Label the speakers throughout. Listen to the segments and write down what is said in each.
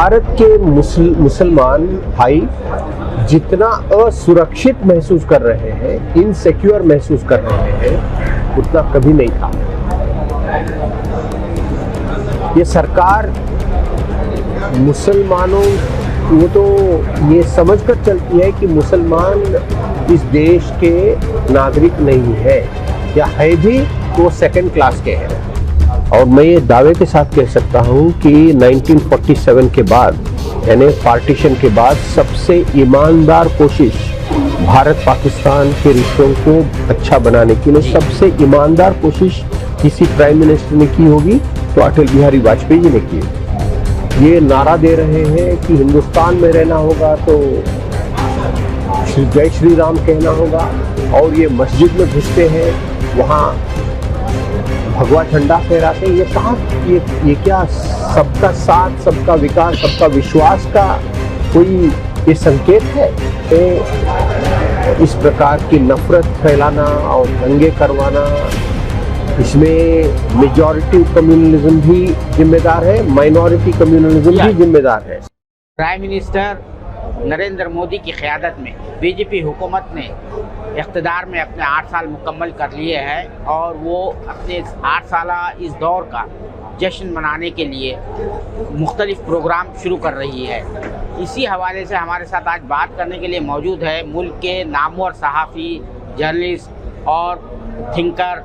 Speaker 1: भारत के मुसलमान भाई जितना असुरक्षित महसूस कर रहे हैं, इनसिक्योर महसूस कर रहे हैं, उतना कभी नहीं था। ये सरकार मुसलमानों वो तो ये समझकर चलती है कि मुसलमान इस देश के नागरिक नहीं है, या है भी तो सेकंड क्लास के हैं। और मैं ये दावे के साथ कह सकता हूँ कि 1947 के बाद, यानी पार्टीशन के बाद, सबसे ईमानदार कोशिश भारत पाकिस्तान के रिश्तों को अच्छा बनाने के लिए सबसे ईमानदार कोशिश किसी प्राइम मिनिस्टर ने की होगी तो अटल बिहारी वाजपेयी जी ने की। ये नारा दे रहे हैं कि हिंदुस्तान में रहना होगा तो जय श्री राम कहना होगा, और ये मस्जिद में घुसते हैं, वहाँ भगवा झंडा फहराते हैं। ये कहाँ, ये क्या सबका साथ, सबका विकास, सबका विश्वास का कोई ये संकेत है? इस प्रकार की नफरत फैलाना और दंगे करवाना, इसमें मेजॉरिटी कम्युनलिज्म भी जिम्मेदार है, माइनॉरिटी कम्युनलिज्म भी जिम्मेदार है।
Speaker 2: प्राइम मिनिस्टर नरेंद्र मोदी की क़यादत में बीजेपी हुकूमत ने इक़्तिदार में अपने 8 साल मुकम्मल कर लिए हैं और वो अपने 8 साल इस दौर का जश्न मनाने के लिए मुख्तलिफ़ प्रोग्राम शुरू कर रही है। इसी हवाले से हमारे साथ आज बात करने के लिए मौजूद है मुल्क के नामवर सहाफ़ी, जर्नलिस्ट और थिंकर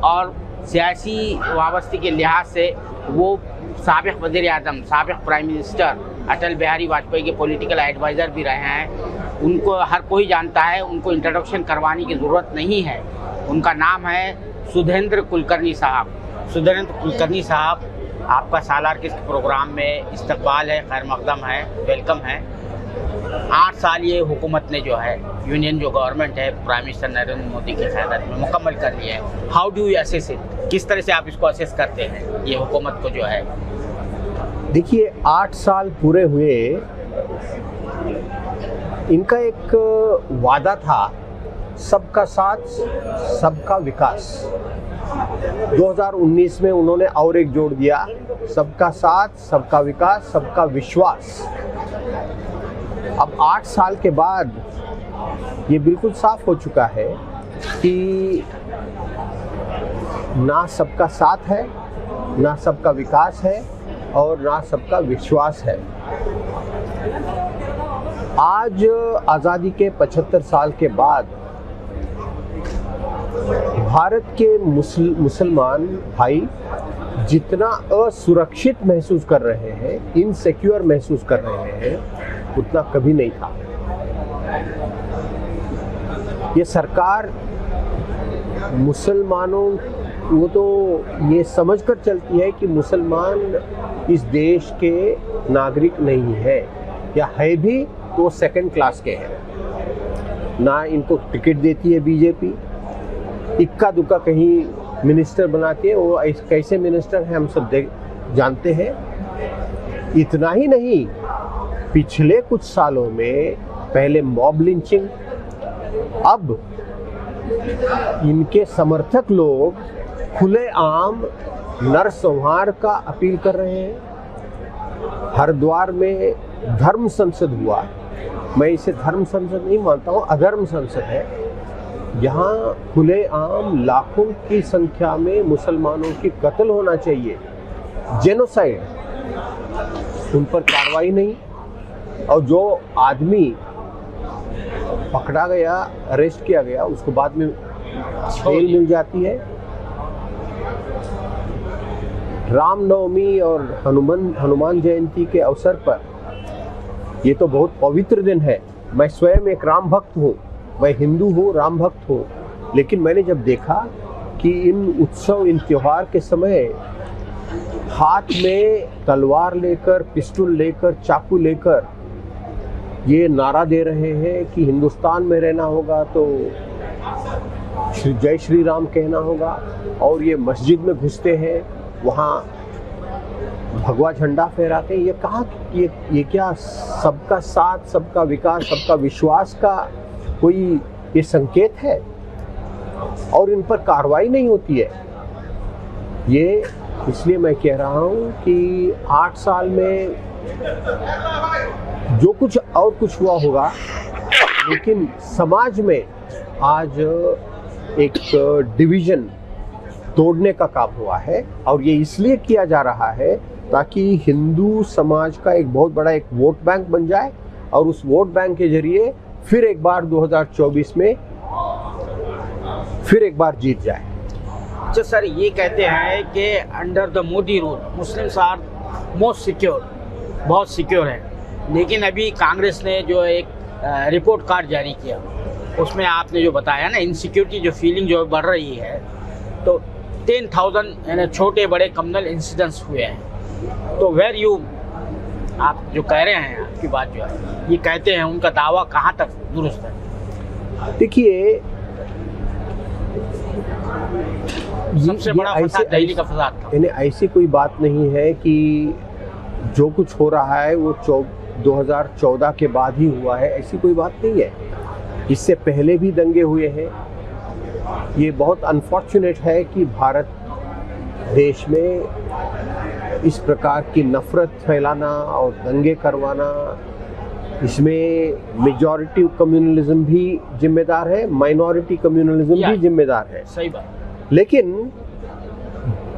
Speaker 2: और सियासी वाबस्ती के लिहाज से वो साबिक़ वज़ीर-ए-आज़म, साबिक़ प्राइम मिनिस्टर अटल बिहारी वाजपेयी के पॉलिटिकल एडवाइज़र भी रहे हैं। उनको हर कोई जानता है, उनको इंट्रोडक्शन करवाने की ज़रूरत नहीं है। उनका नाम है सुधेंद्र कुलकर्णी साहब। सुधेंद्र कुलकर्णी साहब, आपका सालार किस प्रोग्राम में इस्तकबाल है, खैर मक़दम है, वेलकम है। 8 साल ये हुकूमत ने जो है, यूनियन जो गवर्नमेंट है प्राइम मिनिस्टर नरेंद्र मोदी की क़यादत में मुकम्मल कर लिया है। How do you assess it? किस तरह से आप इसको असेस करते हैं ये हुकूमत को जो है?
Speaker 1: देखिए, 8 साल पूरे हुए, इनका एक वादा था सबका साथ सबका विकास। 2019 में उन्होंने और एक जोड़ दिया, सबका साथ सबका विकास सबका विश्वास। अब 8 साल के बाद ये बिल्कुल साफ हो चुका है कि ना सबका साथ है, ना सबका विकास है और ना सबका विश्वास है। आज आज़ादी के 75 साल के बाद भारत के मुसलमान भाई जितना असुरक्षित महसूस कर रहे हैं, इनसिक्योर महसूस कर रहे हैं, उतना कभी नहीं था। ये सरकार मुसलमानों वो तो ये समझकर चलती है कि मुसलमान इस देश के नागरिक नहीं है, या है भी तो सेकंड क्लास के हैं। ना इनको टिकट देती है बीजेपी, इक्का दुक्का कहीं मिनिस्टर बनाती है। वो कैसे मिनिस्टर हैं हम सब जानते हैं। इतना ही नहीं, पिछले कुछ सालों में पहले मॉब लिंचिंग, अब इनके समर्थक लोग खुलेआम नरसंहार का अपील कर रहे हैं। हरिद्वार में धर्म संसद हुआ, मैं इसे धर्म संसद नहीं मानता हूँ, अधर्म संसद है। यहाँ खुलेआम लाखों की संख्या में मुसलमानों की कत्ल होना चाहिए, जेनोसाइड, उन पर कार्रवाई नहीं। और जो आदमी पकड़ा गया, अरेस्ट किया गया, उसको बाद में बेल मिल जाती है। रामनवमी और हनुमान जयंती के अवसर पर, ये तो बहुत पवित्र दिन है। मैं स्वयं एक राम भक्त हूँ, मैं हिंदू हूँ, राम भक्त हूँ, लेकिन मैंने जब देखा कि इन उत्सव, इन त्योहार के समय हाथ में तलवार लेकर, पिस्टल लेकर, चाकू लेकर ये नारा दे रहे हैं कि हिंदुस्तान में रहना होगा तो जय श्री राम कहना होगा, और ये मस्जिद में घुसते हैं, वहाँ भगवा झंडा फहराते हैं। ये कहाँ, ये क्या सबका साथ, सबका विकास, सबका विश्वास का कोई ये संकेत है? और इन पर कार्रवाई नहीं होती है। ये इसलिए मैं कह रहा हूँ कि 8 साल में जो कुछ और कुछ हुआ होगा, लेकिन समाज में आज एक डिवीजन तोड़ने का काम हुआ है, और ये इसलिए किया जा रहा है ताकि हिंदू समाज का एक बहुत बड़ा एक वोट बैंक बन जाए, और उस वोट बैंक के जरिए फिर एक बार 2024 में फिर एक बार जीत जाए।
Speaker 2: अच्छा सर, ये कहते हैं कि under the Modi rule Muslims are most secure, बहुत सिक्योर है, लेकिन अभी कांग्रेस ने जो एक रिपोर्ट कार्ड जारी किया, उसमें आपने जो बताया ना, इनसिक्योरिटी जो फीलिंग जो बढ़ रही है, तो 10,000 यानी छोटे बड़े कम्युनल इंसिडेंट्स हुए हैं। तो वेर यू, आप जो कह रहे हैं, आपकी बात जो है, ये कहते हैं, उनका दावा कहाँ तक दुरुस्त है?
Speaker 1: देखिए,
Speaker 2: सबसे बड़ा फसाद दिल्ली का फसाद था।
Speaker 1: यानी ऐसी कोई बात नहीं है कि जो कुछ हो रहा है वो 2014 के बाद ही हुआ है, ऐसी कोई बात नहीं है। इससे पहले भी दंगे हुए हैं। ये बहुत अनफॉर्चुनेट है कि भारत देश में इस प्रकार की नफरत फैलाना और दंगे करवाना, इसमें मेजॉरिटी कम्युनलिज्म भी जिम्मेदार है, माइनॉरिटी कम्युनलिज्म भी जिम्मेदार है।
Speaker 2: सही बात।
Speaker 1: लेकिन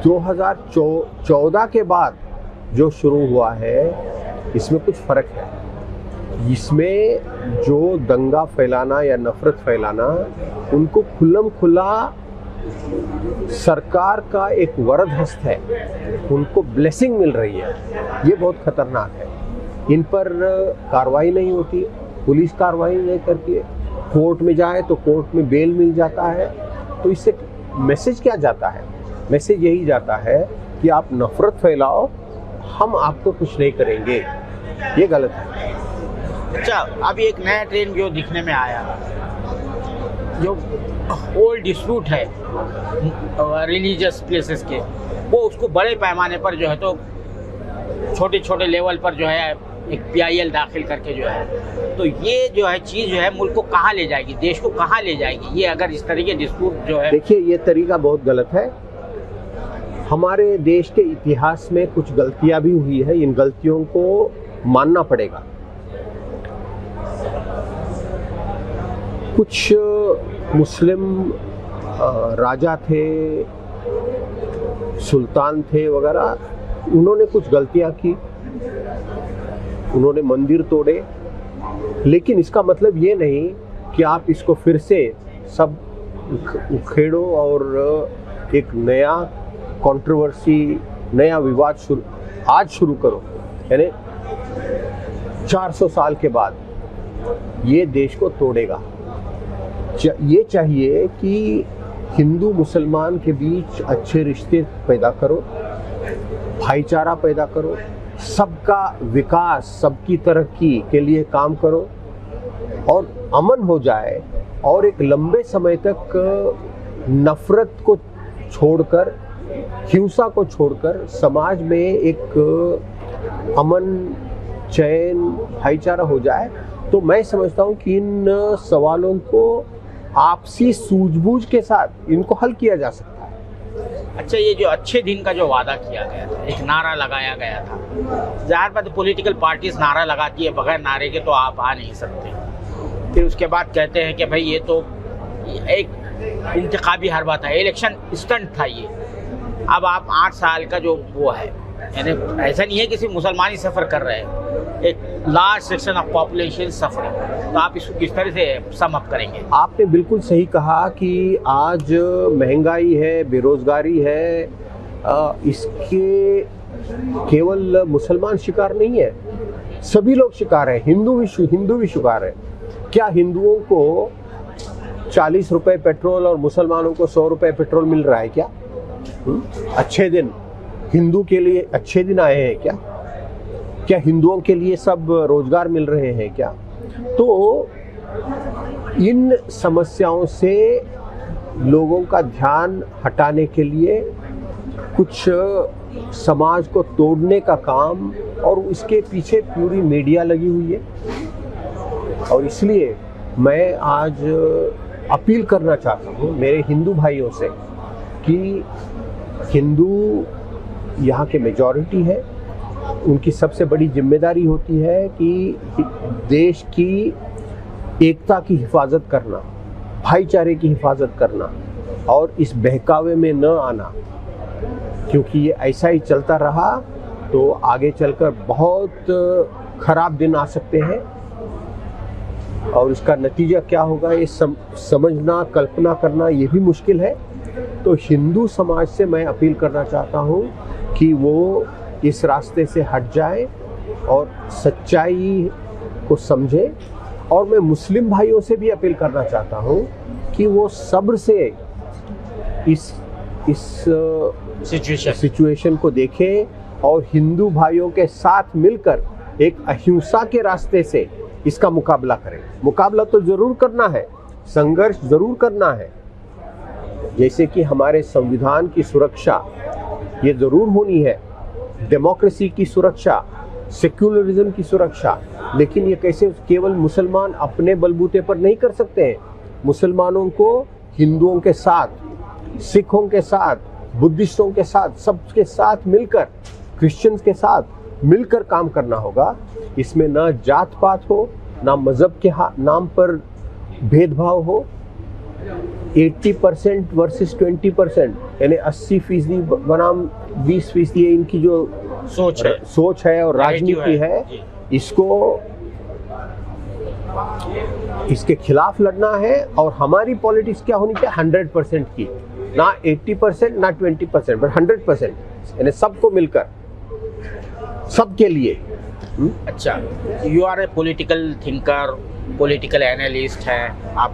Speaker 1: 2014 के बाद जो शुरू हुआ है, इसमें कुछ फर्क है। इसमें जो दंगा फैलाना या नफरत फैलाना, उनको खुल्लम खुला सरकार का एक वरद हस्त है, उनको ब्लेसिंग मिल रही है। ये बहुत खतरनाक है। इन पर कार्रवाई नहीं होती, पुलिस कार्रवाई नहीं करती है, कोर्ट में जाए तो कोर्ट में बेल मिल जाता है। तो इससे मैसेज क्या जाता है? मैसेज यही जाता है कि आप नफरत फैलाओ, हम आपको कुछ नहीं करेंगे। ये गलत है।
Speaker 2: अच्छा, अभी एक नया ट्रेंड जो दिखने में आया, जो ओल्ड डिस्प्यूट है रिलीजियस प्लेसेस के, वो उसको बड़े पैमाने पर जो है, तो छोटे छोटे लेवल पर जो है एक PIL दाखिल करके जो है, तो ये जो है चीज़ जो है मुल्क को कहाँ ले जाएगी, देश को कहाँ ले जाएगी? ये अगर इस तरीके डिस्प्यूट जो है,
Speaker 1: देखिए, ये तरीका बहुत गलत है। हमारे देश के इतिहास में कुछ गलतियां भी हुई है, इन गलतियों को मानना पड़ेगा। कुछ मुस्लिम राजा थे, सुल्तान थे वगैरह, उन्होंने कुछ गलतियां की, उन्होंने मंदिर तोड़े, लेकिन इसका मतलब ये नहीं कि आप इसको फिर से सब उखेड़ो और एक नया कंट्रोवर्सी, नया विवाद आज शुरू करो। यानी 400 साल के बाद ये देश को तोड़ेगा। ये चाहिए कि हिंदू मुसलमान के बीच अच्छे रिश्ते पैदा करो, भाईचारा पैदा करो, सबका विकास, सबकी तरक्की के लिए काम करो, और अमन हो जाए, और एक लंबे समय तक नफरत को छोड़कर, हिंसा को छोड़कर समाज में एक अमन, चैन, भाईचारा हो जाए। तो मैं समझता हूँ कि इन सवालों को आपसी सूझबूझ के साथ इनको हल किया जा सकता है।
Speaker 2: अच्छा, ये जो अच्छे दिन का जो वादा किया गया था, एक नारा लगाया गया था, ज़ाहिर बात पॉलिटिकल पार्टीज नारा लगाती है, बगैर नारे के तो आप आ नहीं सकते। फिर उसके बाद कहते हैं कि भाई ये तो एक इंतखाबी हरबा था, इलेक्शन स्टंट था ये। अब आप 8 साल का जो वो है, यानी ऐसा नहीं है कि सिर्फ मुसलमान ही सफ़र कर रहे हैं, एक large section of population suffering. तो आप इसको किस तरह से सम अप करेंगे?
Speaker 1: आपने बिल्कुल सही कहा कि आज महंगाई है, बेरोजगारी है, इसके केवल मुसलमान शिकार नहीं है, सभी लोग शिकार हैं, हिंदू भी शिकार है। क्या हिंदुओं को 40 रुपए पेट्रोल और मुसलमानों को 100 रुपए पेट्रोल मिल रहा है क्या? अच्छे दिन हिंदू के लिए अच्छे दिन आए हैं क्या? क्या हिंदुओं के लिए सब रोजगार मिल रहे हैं क्या? तो इन समस्याओं से लोगों का ध्यान हटाने के लिए कुछ समाज को तोड़ने का काम, और इसके पीछे पूरी मीडिया लगी हुई है। और इसलिए मैं आज अपील करना चाहता हूँ मेरे हिंदू भाइयों से कि हिंदू यहाँ के मेजॉरिटी है, उनकी सबसे बड़ी जिम्मेदारी होती है कि देश की एकता की हिफाजत करना, भाईचारे की हिफाजत करना और इस बहकावे में न आना, क्योंकि ये ऐसा ही चलता रहा तो आगे चलकर बहुत खराब दिन आ सकते हैं और इसका नतीजा क्या होगा ये समझना, कल्पना करना ये भी मुश्किल है। तो हिंदू समाज से मैं अपील करना चाहता हूँ कि वो इस रास्ते से हट जाए और सच्चाई को समझे, और मैं मुस्लिम भाइयों से भी अपील करना चाहता हूँ कि वो सब्र से इस सिचुएशन को देखें और हिंदू भाइयों के साथ मिलकर एक अहिंसा के रास्ते से इसका मुकाबला करें। मुकाबला तो जरूर करना है, संघर्ष जरूर करना है, जैसे कि हमारे संविधान की सुरक्षा ये जरूर होनी है, डेमोक्रेसी की सुरक्षा, सेक्युलरिज्म की सुरक्षा, लेकिन ये कैसे केवल मुसलमान अपने बलबूते पर नहीं कर सकते हैं। मुसलमानों को हिंदुओं के साथ, सिखों के साथ, बुद्धिस्टों के साथ, सबके साथ मिलकर, क्रिश्चियंस के साथ मिलकर काम करना होगा। इसमें ना जात पात हो, ना मजहब के नाम पर भेदभाव हो। 80% वर्सेस 20%, यानी 80% बनाम 20% इनकी जो सोच है और राजनीति है, इसके खिलाफ लड़ना है। और हमारी पॉलिटिक्स क्या होनी चाहिए? 100% की, ना 80% ना 20%, बट 100%, यानी सबको मिलकर, सबके लिए।
Speaker 2: अच्छा, you are a political thinker, political analyst हैं आप।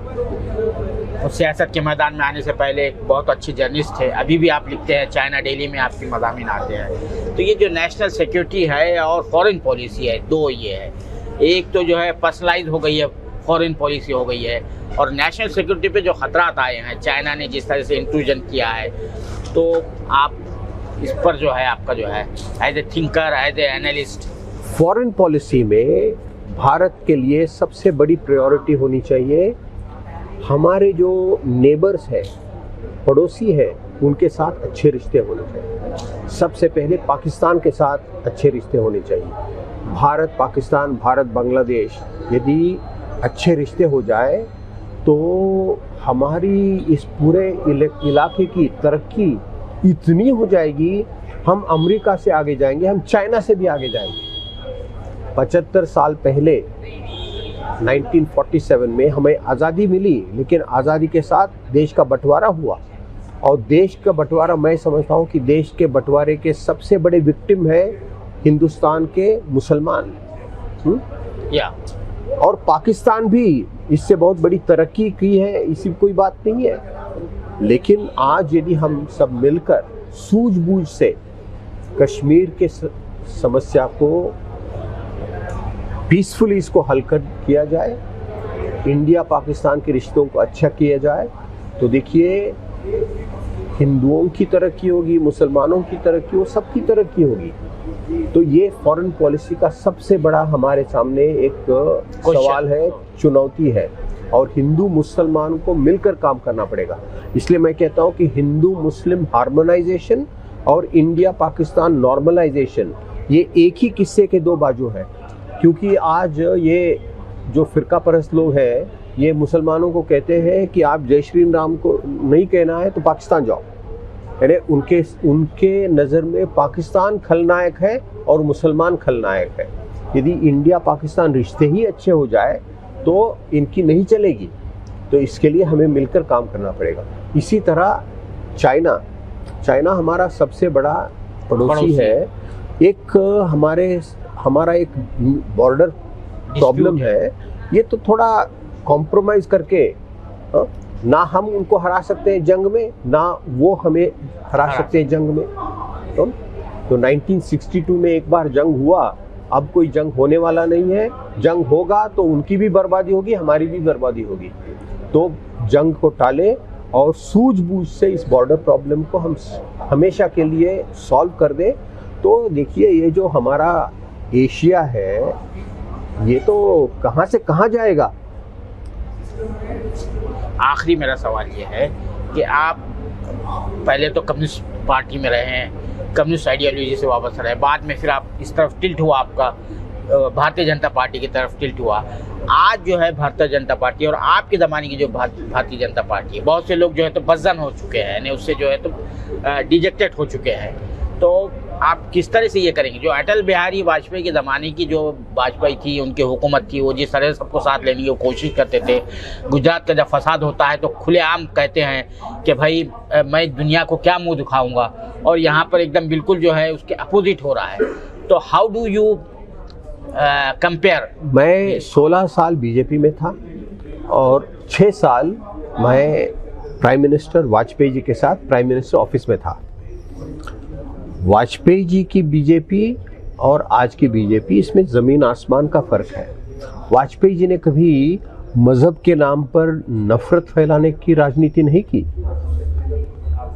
Speaker 2: सियासत के मैदान में आने से पहले एक बहुत अच्छे जर्नलिस्ट थे, अभी भी आप लिखते हैं, चाइना डेली में आपकी मज़ामीन आते हैं। तो ये जो नेशनल सिक्योरिटी है और फॉरेन पॉलिसी है, दो ये है। एक तो जो है पर्सनलाइज हो गई है, फॉरेन पॉलिसी हो गई है, और नेशनल सिक्योरिटी पे जो खतरात आए हैं, चाइना ने जिस तरह से इंट्रूजन किया है, तो आप इस पर जो है आपका जो है as a thinker, as a analyst.
Speaker 1: Foreign policy में भारत के लिए सबसे बड़ी प्रायोरिटी होनी चाहिए हमारे जो नेबर्स हैं, पड़ोसी हैं, उनके साथ अच्छे रिश्ते होने चाहिए। सबसे पहले पाकिस्तान के साथ अच्छे रिश्ते होने चाहिए। भारत पाकिस्तान, भारत बांग्लादेश, यदि अच्छे रिश्ते हो जाए तो हमारी इस पूरे इलाके की तरक्की इतनी हो जाएगी, हम अमेरिका से आगे जाएंगे, हम चाइना से भी आगे जाएंगे। 75 साल पहले 1947 में हमें आज़ादी मिली, लेकिन आज़ादी के साथ देश का बंटवारा हुआ, और देश का बंटवारा, मैं समझता हूँ कि देश के बंटवारे के सबसे बड़े विक्टिम है हिंदुस्तान के मुसलमान। और पाकिस्तान भी इससे बहुत बड़ी तरक्की की है, इसी कोई बात नहीं है। लेकिन आज यदि हम सब मिलकर सूझबूझ से कश्मीर के समस्या को पीसफुली इसको हल कर किया जाए, इंडिया पाकिस्तान के रिश्तों को अच्छा किया जाए, तो देखिए हिंदुओं की तरक्की होगी, मुसलमानों की तरक्की हो, सबकी तरक्की होगी। तो ये फॉरेन पॉलिसी का सबसे बड़ा हमारे सामने एक सवाल है, चुनौती है, और हिंदू मुसलमान को मिलकर काम करना पड़ेगा। इसलिए मैं कहता हूँ कि हिंदू मुस्लिम हार्मोनाइजेशन और इंडिया पाकिस्तान नॉर्मलाइजेशन, ये एक ही किस्से के दो बाजू हैं। क्योंकि आज ये जो फिरका परस्त लोग हैं, ये मुसलमानों को कहते हैं कि आप जय श्री राम को नहीं कहना है तो पाकिस्तान जाओ। यानी उनके नज़र में पाकिस्तान खलनायक है और मुसलमान खलनायक है। यदि इंडिया पाकिस्तान रिश्ते ही अच्छे हो जाए तो इनकी नहीं चलेगी। तो इसके लिए हमें मिलकर काम करना पड़ेगा। इसी तरह चाइना हमारा सबसे बड़ा पड़ोसी है। एक हमारा एक बॉर्डर प्रॉब्लम है, ये तो थोड़ा कॉम्प्रोमाइज़ करके, ना हम उनको हरा सकते हैं जंग में, ना वो हमें हरा सकते हैं जंग में। तो 1962 में एक बार जंग हुआ, अब कोई जंग होने वाला नहीं है। जंग होगा तो उनकी भी बर्बादी होगी, हमारी भी बर्बादी होगी। तो जंग को टालें और सूझबूझ से इस बॉर्डर प्रॉब्लम को हम हमेशा के लिए सॉल्व कर दें। तो देखिए, ये जो हमारा एशिया है, ये तो कहाँ से कहाँ जाएगा।
Speaker 2: आखिरी मेरा सवाल ये है कि आप पहले तो कम्युनिस्ट पार्टी में रहे हैं, कम्युनिस्ट आइडियोलॉजी से वाबस्ता रहे, बाद में फिर आप इस तरफ टिल्ट हुआ, आपका भारतीय जनता पार्टी की तरफ टिल्ट हुआ। आज जो है भारतीय जनता पार्टी और आपके ज़माने की जो भारतीय जनता पार्टी है, बहुत से लोग जो है तो बज़न हो चुके हैं, यानी उससे जो है तो डिजेक्टेड हो चुके हैं। तो आप किस तरह से ये करेंगे? जो अटल बिहारी वाजपेयी के ज़माने की जो वाजपेयी थी, उनकी हुकूमत थी, वो जिस तरह सबको साथ लेने की कोशिश करते थे, गुजरात का जब फसाद होता है तो खुलेआम कहते हैं कि भाई मैं दुनिया को क्या मुंह दिखाऊंगा, और यहाँ पर एकदम बिल्कुल जो है उसके अपोजिट हो रहा है। तो हाउ डू यू कंपेयर?
Speaker 1: मैं 16 साल बीजेपी में था और 6 साल मैं प्राइम मिनिस्टर वाजपेयी जी के साथ प्राइम मिनिस्टर ऑफिस में था। वाजपेयी जी की बीजेपी और आज की बीजेपी, इसमें ज़मीन आसमान का फ़र्क है। वाजपेयी जी ने कभी मज़हब के नाम पर नफ़रत फैलाने की राजनीति नहीं की,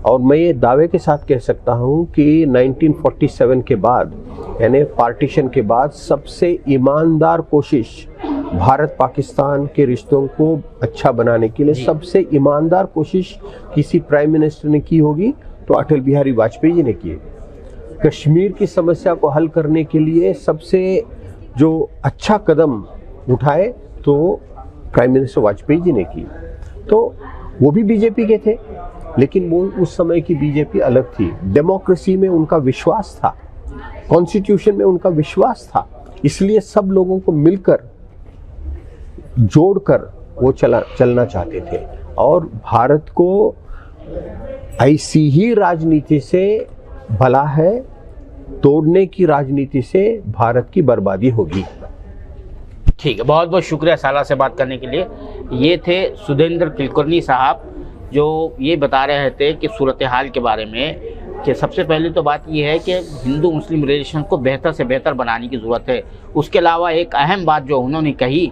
Speaker 1: और मैं ये दावे के साथ कह सकता हूँ कि 1947 के बाद, यानी पार्टीशन के बाद, सबसे ईमानदार कोशिश भारत पाकिस्तान के रिश्तों को अच्छा बनाने के लिए सबसे ईमानदार कोशिश किसी प्राइम मिनिस्टर ने की होगी तो अटल बिहारी वाजपेयी जी ने की। कश्मीर की समस्या को हल करने के लिए सबसे जो अच्छा कदम उठाए तो प्राइम मिनिस्टर वाजपेयी जी ने की। तो वो भी बीजेपी के थे, लेकिन वो उस समय की बीजेपी अलग थी। डेमोक्रेसी में उनका विश्वास था, कॉन्स्टिट्यूशन में उनका विश्वास था, इसलिए सब लोगों को मिलकर जोड़कर वो चलना चाहते थे। और भारत को ऐसी ही राजनीति से भला है, तोड़ने की राजनीति से भारत की बर्बादी होगी।
Speaker 2: ठीक है, बहुत बहुत शुक्रिया साला से बात करने के लिए। ये थे सुधींद्र कुलकर्णी साहब, जो ये बता रहे थे कि सूरत हाल के बारे में, कि सबसे पहले तो बात ये है कि हिंदू मुस्लिम रिलेशन को बेहतर से बेहतर बनाने की ज़रूरत है। उसके अलावा एक अहम बात जो उन्होंने कही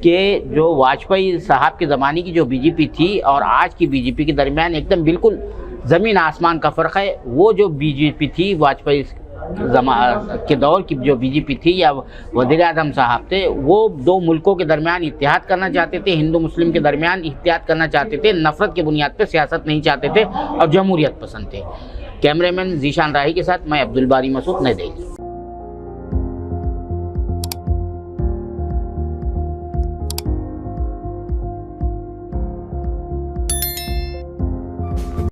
Speaker 2: कि जो वाजपेयी साहब के ज़माने की जो बीजेपी थी और आज की बीजेपी के दरमियान एकदम बिल्कुल ज़मीन आसमान का फ़र्क है। वो जो बीजेपी थी वाजपेयी के दौर की जो बीजेपी थी या वज़ीर आज़म साहब थे, वो दो मुल्कों के दरमियान इत्तेहाद करना चाहते थे, हिंदू मुस्लिम के दरमियान इत्तेहाद करना चाहते थे, नफ़रत की बुनियाद पर सियासत नहीं चाहते थे और जमहूरियत पसंद थे। कैमरामैन जीशान राही के साथ मैं अब्दुल बारी मसूद, नई दिल्ली।